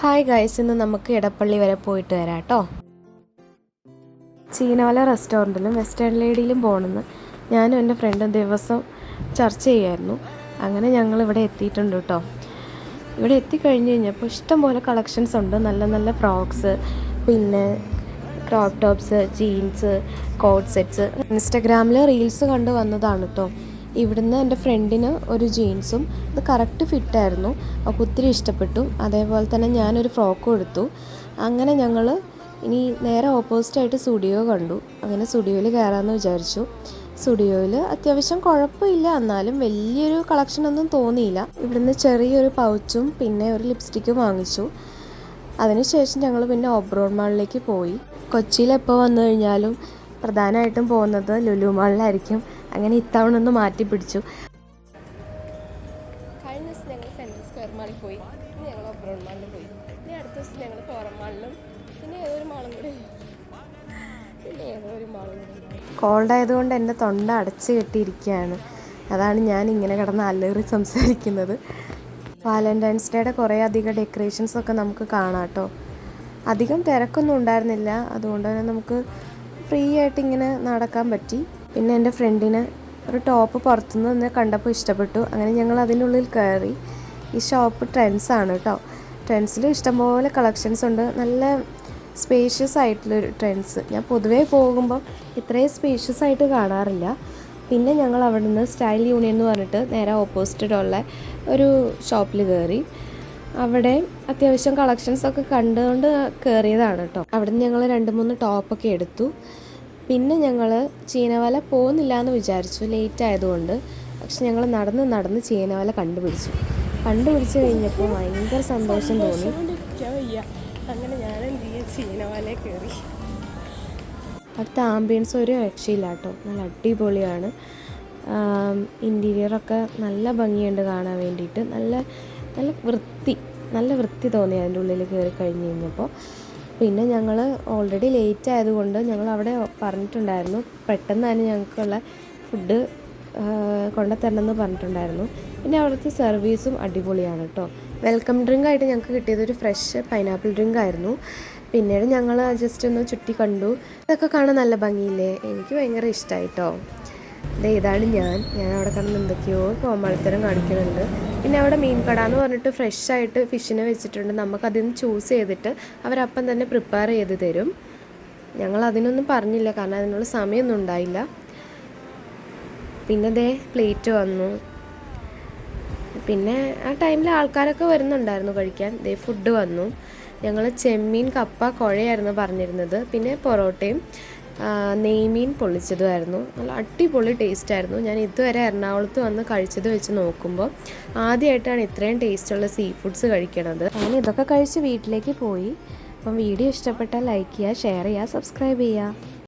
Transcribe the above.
Hi guys, ഇന്ന് നമുക്ക് ഇടപ്പള്ളി വരെ പോയിട്ട് വരാം കേട്ടോ. ചീനവല റെസ്റ്റോറൻറ്റിലും വെസ്റ്റേൺ ലേഡിയിലും പോകണമെന്ന് ഞാനും എൻ്റെ ഫ്രണ്ടും ദിവസം ചർച്ച ചെയ്യായിരുന്നു. അങ്ങനെ ഞങ്ങൾ ഇവിടെ എത്തിയിട്ടുണ്ട് കേട്ടോ. ഇവിടെ എത്തിക്കഴിഞ്ഞ് കഴിഞ്ഞപ്പോൾ ഇഷ്ടംപോലെ കളക്ഷൻസ് ഉണ്ട്. നല്ല നല്ല ഫ്രോക്സ്, പിന്നെ crop tops, jeans, coat sets. ഇൻസ്റ്റഗ്രാമിൽ റീൽസ് കണ്ട് വന്നതാണ് കേട്ടോ. ഇവിടുന്ന് എൻ്റെ ഫ്രണ്ടിന് ഒരു ജീൻസും അത് കറക്റ്റ് ഫിറ്റായിരുന്നു, അവൾക്ക് ഒത്തിരി ഇഷ്ടപ്പെട്ടു. അതേപോലെ തന്നെ ഞാനൊരു ഫ്രോക്കും എടുത്തു. അങ്ങനെ ഞങ്ങൾ ഇനി നേരെ ഓപ്പോസിറ്റായിട്ട് സ്റ്റുഡിയോ കണ്ടു. അങ്ങനെ സ്റ്റുഡിയോയിൽ കയറാമെന്ന് വിചാരിച്ചു. സ്റ്റുഡിയോയിൽ അത്യാവശ്യം കുഴപ്പമില്ല, എന്നാലും വലിയൊരു കളക്ഷനൊന്നും തോന്നിയില്ല. ഇവിടുന്ന് ചെറിയൊരു പൗച്ചും പിന്നെ ഒരു ലിപ്സ്റ്റിക്കും വാങ്ങിച്ചു. അതിനുശേഷം ഞങ്ങൾ പിന്നെ ഓബ്രോൺ മാളിലേക്ക് പോയി. കൊച്ചിയിൽ എപ്പോൾ വന്നു കഴിഞ്ഞാലും പ്രധാനമായിട്ടും പോകുന്നത് ലുലു മാളിലായിരിക്കും. അങ്ങനെ ഇത്തവണ ഒന്ന് മാറ്റി പിടിച്ചു. കഴിഞ്ഞ ദിവസം ഞങ്ങൾ സെൻട്രൽ സ്ക്വയർ മാളിൽ പോയി, പിന്നെ ഞങ്ങൾ ഓബ്രോൺ മാളിൽ പോയി, പിന്നെ അടുത്ത ദിവസം ഞങ്ങൾ ഫോറം മാളിലും, പിന്നെ ഏതൊരു മാളും കൂടി കോൾഡ് ആയതുകൊണ്ട് എൻ്റെ തൊണ്ട അടച്ച് കെട്ടിയിരിക്കുകയാണ്. അതാണ് ഞാൻ ഇങ്ങനെ കിടന്ന് അലറി സംസാരിക്കുന്നത്. വാലൻറ്റൈൻസ് ഡേയുടെ കുറേ അധികം ഡെക്കറേഷൻസൊക്കെ നമുക്ക് കാണാം കേട്ടോ. അധികം തിരക്കൊന്നും ഉണ്ടായിരുന്നില്ല, അതുകൊണ്ട് തന്നെ നമുക്ക് ഫ്രീ ആയിട്ട് ഇങ്ങനെ നടക്കാൻ പറ്റി. പിന്നെ എൻ്റെ ഫ്രണ്ടിന് ഒരു ടോപ്പ് പുറത്തുനിന്ന് തന്നെ കണ്ടപ്പോൾ ഇഷ്ടപ്പെട്ടു. അങ്ങനെ ഞങ്ങൾ അതിനുള്ളിൽ കയറി. ഈ ഷോപ്പ് ട്രെൻഡ്സാണ് കേട്ടോ. ട്രെൻഡ്സിൽ ഇഷ്ടംപോലെ കളക്ഷൻസ് ഉണ്ട്. നല്ല സ്പേഷ്യസ് ആയിട്ടുള്ളൊരു ട്രെൻഡ്സ്. ഞാൻ പൊതുവേ പോകുമ്പോൾ ഇത്രയും സ്പേഷ്യസ് ആയിട്ട് കാണാറില്ല. പിന്നെ ഞങ്ങൾ അവിടെ നിന്ന് സ്റ്റൈൽ യൂണിയൻ എന്ന് പറഞ്ഞിട്ട് നേരെ ഓപ്പോസിറ്റുള്ള ഒരു ഷോപ്പിൽ കയറി. അവിടെ അത്യാവശ്യം കളക്ഷൻസൊക്കെ കണ്ടുകൊണ്ട് കയറിയതാണ് കേട്ടോ. അവിടെ നിന്ന് ഞങ്ങൾ 2-3 ടോപ്പൊക്കെ എടുത്തു. പിന്നെ ഞങ്ങൾ ചീനവല പോകുന്നില്ല എന്ന് വിചാരിച്ചു, ലേറ്റ് ആയതുകൊണ്ട്. പക്ഷെ ഞങ്ങൾ നടന്ന് ചീനവല കണ്ടുപിടിച്ച് കഴിഞ്ഞപ്പോൾ ഭയങ്കര സന്തോഷം തോന്നി. അങ്ങനെ ഞാൻ ചീനവല കയറി. അടുത്ത ആംബിയൻസ് ഒരു രക്ഷയില്ല കേട്ടോ, നല്ല അടിപൊളിയാണ്. ഇൻറ്റീരിയറൊക്കെ നല്ല ഭംഗിയുണ്ട് കാണാൻ വേണ്ടിയിട്ട്. നല്ല വൃത്തി തോന്നി അതിൻ്റെ ഉള്ളിൽ കയറി കഴിഞ്ഞ് കഴിഞ്ഞപ്പോൾ. പിന്നെ ഞങ്ങൾ ഓൾറെഡി ലേറ്റ് ആയതുകൊണ്ട് ഞങ്ങൾ അവിടെ പറഞ്ഞിട്ടുണ്ടായിരുന്നു പെട്ടെന്ന് തന്നെ ഞങ്ങൾക്കുള്ള ഫുഡ് കൊണ്ടുതരണമെന്ന് പറഞ്ഞിട്ടുണ്ടായിരുന്നു. പിന്നെ അവിടുത്തെ സർവീസും അടിപൊളിയാണ് കേട്ടോ. വെൽക്കം ഡ്രിങ്ക് ആയിട്ട് ഞങ്ങൾക്ക് കിട്ടിയത് ഒരു ഫ്രഷ് പൈനാപ്പിൾ ഡ്രിങ്ക് ആയിരുന്നു. പിന്നീട് ഞങ്ങൾ ജസ്റ്റ് ഒന്ന് ചുറ്റി കണ്ടു. ഇതൊക്കെ കാണാൻ നല്ല ഭംഗിയില്ലേ, എനിക്ക് ഭയങ്കര ഇഷ്ടമായി കേട്ടോ. ഇതാണ് ഞാൻ അവിടെ കിടന്ന് എന്തൊക്കെയോ കോമാളിത്തരം കാണിക്കുന്നുണ്ട്. പിന്നെ അവിടെ മീൻ കട എന്ന് പറഞ്ഞിട്ട് ഫ്രഷ് ആയിട്ട് ഫിഷിനെ വെച്ചിട്ടുണ്ട്. നമുക്കതിൽ നിന്ന് ചൂസ് ചെയ്തിട്ട് അവരപ്പം തന്നെ പ്രിപ്പയർ ചെയ്ത് തരും. ഞങ്ങൾ അതിനൊന്നും പറഞ്ഞില്ല, കാരണം അതിനുള്ള സമയമൊന്നും ഉണ്ടായില്ല. പിന്നെ പ്ലേറ്റ് വന്നു. പിന്നെ ആ ടൈമിൽ ആൾക്കാരൊക്കെ വരുന്നുണ്ടായിരുന്നു കഴിക്കാൻ. ഫുഡ് വന്നു. ഞങ്ങൾ ചെമ്മീൻ കപ്പ കുഴയായിരുന്നു പറഞ്ഞിരുന്നത്. പിന്നെ പൊറോട്ടയും നെയ്മീൻ പൊള്ളിച്ചതുമായിരുന്നു. നല്ല അടിപൊളി ടേസ്റ്റായിരുന്നു. ഞാൻ ഇതുവരെ എറണാകുളത്ത് വന്ന് കഴിച്ചത് വെച്ച് നോക്കുമ്പോൾ ആദ്യമായിട്ടാണ് ഇത്രയും ടേസ്റ്റുള്ള സീ ഫുഡ്സ് കഴിക്കണത്. ഞാൻ ഇതൊക്കെ കഴിച്ച് വീട്ടിലേക്ക് പോയി. അപ്പം വീഡിയോ ഇഷ്ടപ്പെട്ടാൽ ലൈക്ക് ചെയ്യുക, ഷെയർ ചെയ്യുക, സബ്സ്ക്രൈബ് ചെയ്യുക.